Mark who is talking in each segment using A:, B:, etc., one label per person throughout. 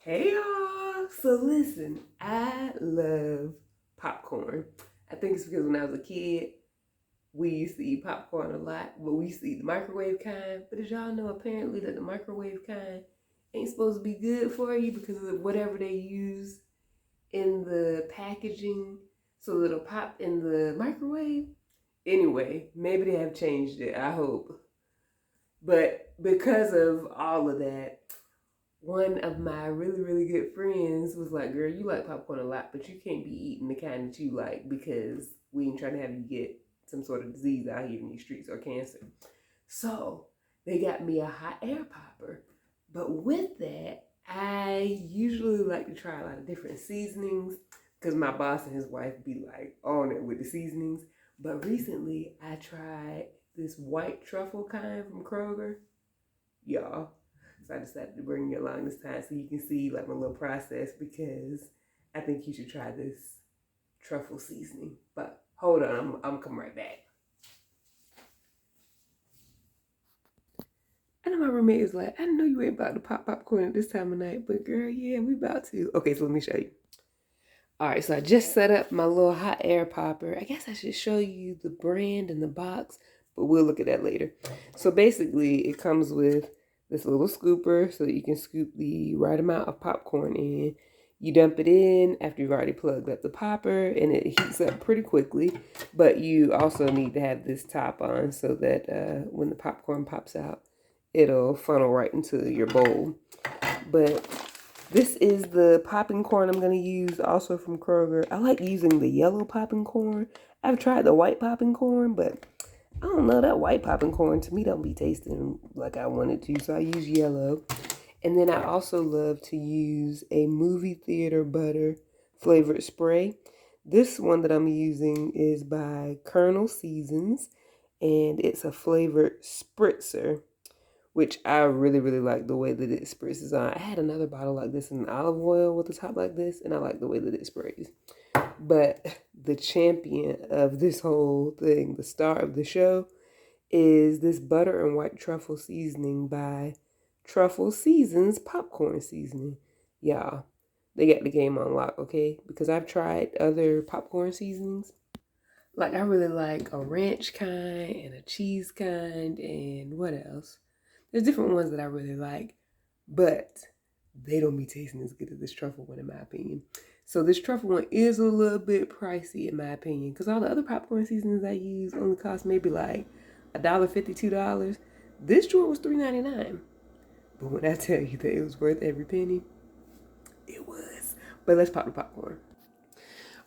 A: Hey y'all! So listen, I love popcorn. I think it's because when I was a kid, we used to eat popcorn a lot, but we used to eat the microwave kind. But as y'all know, apparently that the microwave kind ain't supposed to be good for you because of whatever they use in the packaging so that it'll pop in the microwave. Anyway, maybe they have changed it, I hope. But because of all of that, one of my really, really good friends was like, girl, you like popcorn a lot, but you can't be eating the kind that you like because we ain't trying to have you get some sort of disease out here in these streets or cancer. So they got me a hot air popper. But with that, I usually like to try a lot of different seasonings because my boss and his wife be like on it with the seasonings. But recently I tried this white truffle kind from Kroger. Y'all, so I decided to bring you along this time so you can see like my little process because I think you should try this truffle seasoning. But hold on, I'm coming right back. I know my roommate is like, I know you ain't about to pop popcorn at this time of night, but girl, yeah, we about to. Okay, so let me show you. All right, so I just set up my little hot air popper. I guess I should show you the brand and the box, but we'll look at that later. So basically, it comes with this little scooper so that you can scoop the right amount of popcorn in. You dump it in after you've already plugged up the popper, and it heats up pretty quickly. But you also need to have this top on so that when the popcorn pops out, it'll funnel right into your bowl. But this is the popping corn I'm going to use also from Kroger. I like using the yellow popping corn. I've tried the white popping corn, but I don't know, that white popping corn to me don't be tasting like I want it to, so I use yellow. And then I also love to use a movie theater butter flavored spray. This one that I'm using is by Colonel Seasons, and it's a flavored spritzer, which I really, really like the way that it sprays on. I had another bottle like this in olive oil with the top like this, and I like the way that it sprays. But the champion of this whole thing, the star of the show, is this butter and white truffle seasoning by Truffle Seasons popcorn seasoning. Y'all, they got the game on lock, okay? Because I've tried other popcorn seasonings. Like I really like a ranch kind and a cheese kind and what else? There's different ones that I really like, but they don't be tasting as good as this truffle one in my opinion. So this truffle one is a little bit pricey in my opinion because all the other popcorn seasonings I use only cost maybe like $1.50, $2. This joint was $3.99. But when I tell you that it was worth every penny, it was. But let's pop the popcorn.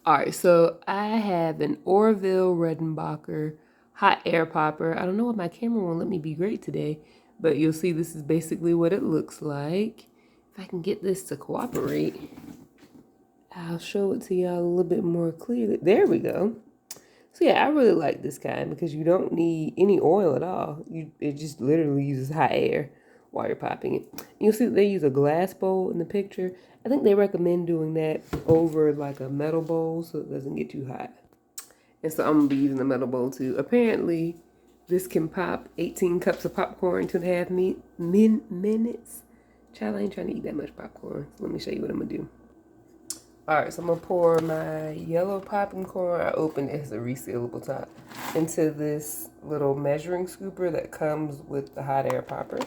A: All right, so I have an Orville Redenbacher hot air popper. I don't know why my camera won't let me be great today, but you'll see this is basically what it looks like. If I can get this to cooperate, I'll show it to y'all a little bit more clearly. There we go. So yeah, I really like this kind because you don't need any oil at all. It just literally uses hot air while you're popping it. You'll see that they use a glass bowl in the picture. I think they recommend doing that over like a metal bowl so it doesn't get too hot. And so I'm gonna be using the metal bowl too. Apparently, this can pop 18 cups of popcorn in 2.5 minutes. Child, I ain't trying to eat that much popcorn. So let me show you what I'm gonna do. All right, so I'm gonna pour my yellow popping corn. I opened it as a resealable top into this little measuring scooper that comes with the hot air popper.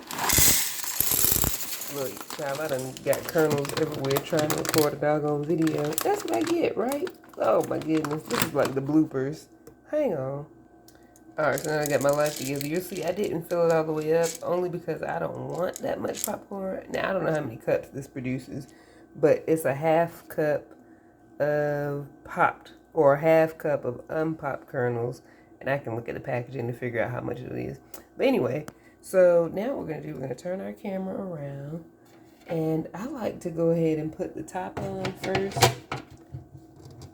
A: Look, child, I done got kernels everywhere trying to record a doggone video. That's what I get, right? Oh my goodness, this is like the bloopers. Hang on. All right, so now I got my life together. You'll see I didn't fill it all the way up only because I don't want that much popcorn. Now, I don't know how many cups this produces, but it's a half cup of popped or a half cup of unpopped kernels, and I can look at the packaging to figure out how much it is. But anyway, so now what we're gonna do, we're gonna turn our camera around, and I like to go ahead and put the top on first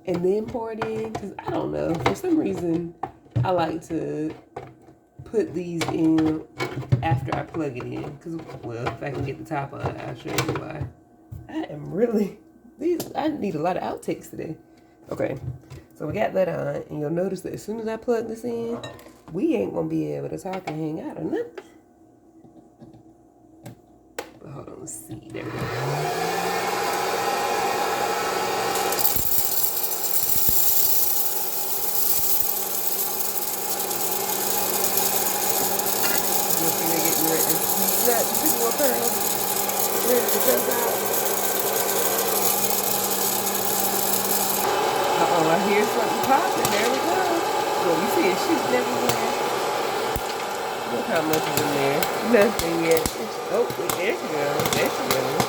A: and then pour it in because I don't know, for some reason I like to put these in after I plug it in because, well, if I can get the top on, I'll show you why. I need a lot of outtakes today. Okay, so we got that on, and you'll notice that as soon as I plug this in, we ain't gonna be able to talk and hang out or nothing. But hold on, let's see. There we go. kernels ready to jump out. Uh-oh, I hear something popping. There we go. Well, you see it shooting everywhere. Look how much is in there. Nothing yet. Oh, there she goes. There she goes.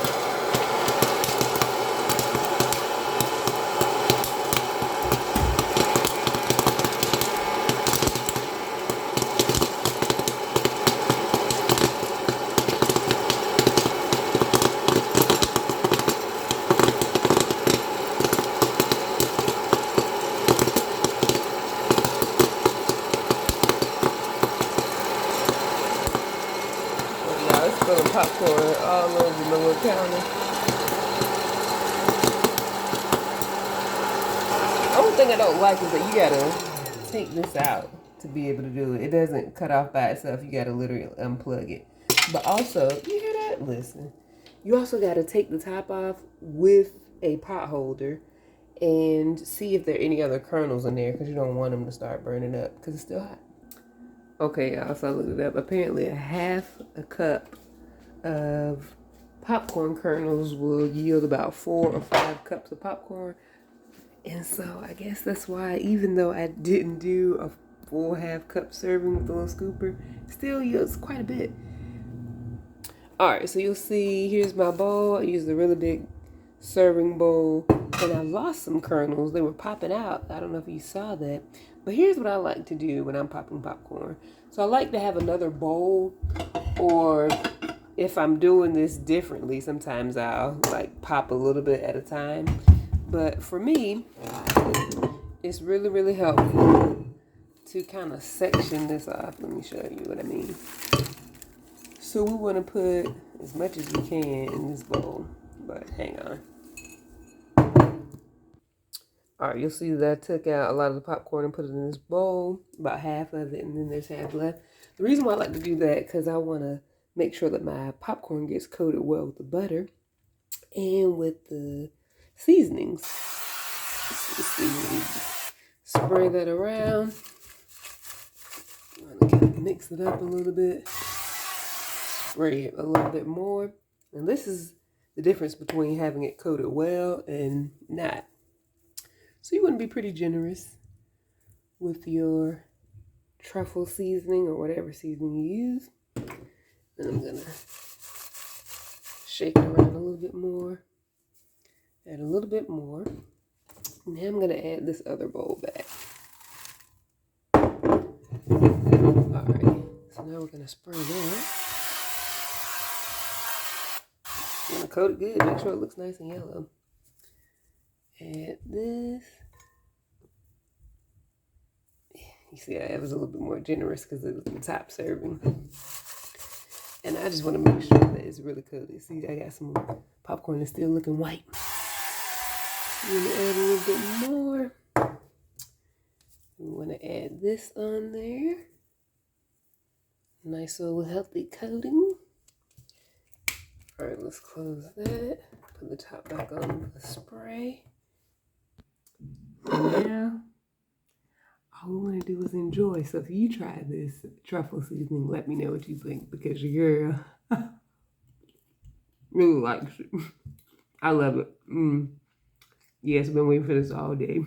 A: Popcorn all over my little counter. The only thing I don't like is that you gotta take this out to be able to do it. It doesn't cut off by itself. You gotta literally unplug it. But also, you hear that? Listen. You also gotta take the top off with a pot holder and see if there are any other kernels in there because you don't want them to start burning up because it's still hot. Okay, y'all, so I looked it up. Apparently a half a cup of popcorn kernels will yield about 4 or 5 cups of popcorn. And so I guess that's why, even though I didn't do a full half-cup serving with the little scooper, still yields quite a bit. Alright, so you'll see, here's my bowl. I used a really big serving bowl, and I lost some kernels. They were popping out. I don't know if you saw that. But here's what I like to do when I'm popping popcorn. So I like to have another bowl, or if I'm doing this differently, sometimes I'll like pop a little bit at a time. But for me, it's really, really helpful to kind of section this off. Let me show you what I mean. So we want to put as much as we can in this bowl, but hang on. All right, you'll see that I took out a lot of the popcorn and put it in this bowl, about half of it, and then there's half left. The reason why I like to do that, because I want to make sure that my popcorn gets coated well with the butter and with the seasonings. Spray that around. I'm going to kind of mix it up a little bit. Spray it a little bit more. And this is the difference between having it coated well and not. So you want to be pretty generous with your truffle seasoning or whatever seasoning you use. And I'm going to shake it around a little bit more. Add a little bit more. Now I'm going to add this other bowl back. Alright, so now we're going to spray that. I'm going to coat it good, make sure it looks nice and yellow. Add this. You see, I was a little bit more generous because it was the top serving. And I just want to make sure that it's really coated. See, I got some popcorn that's still looking white. I'm going to add a little bit more. We want to add this on there. Nice little healthy coating. All right, let's close that. Put the top back on with the spray. And now, all we want to do is enjoy. So if you try this truffle seasoning, let me know what you think, because your girl really likes it. I love it. Yes, I've been waiting for this all day.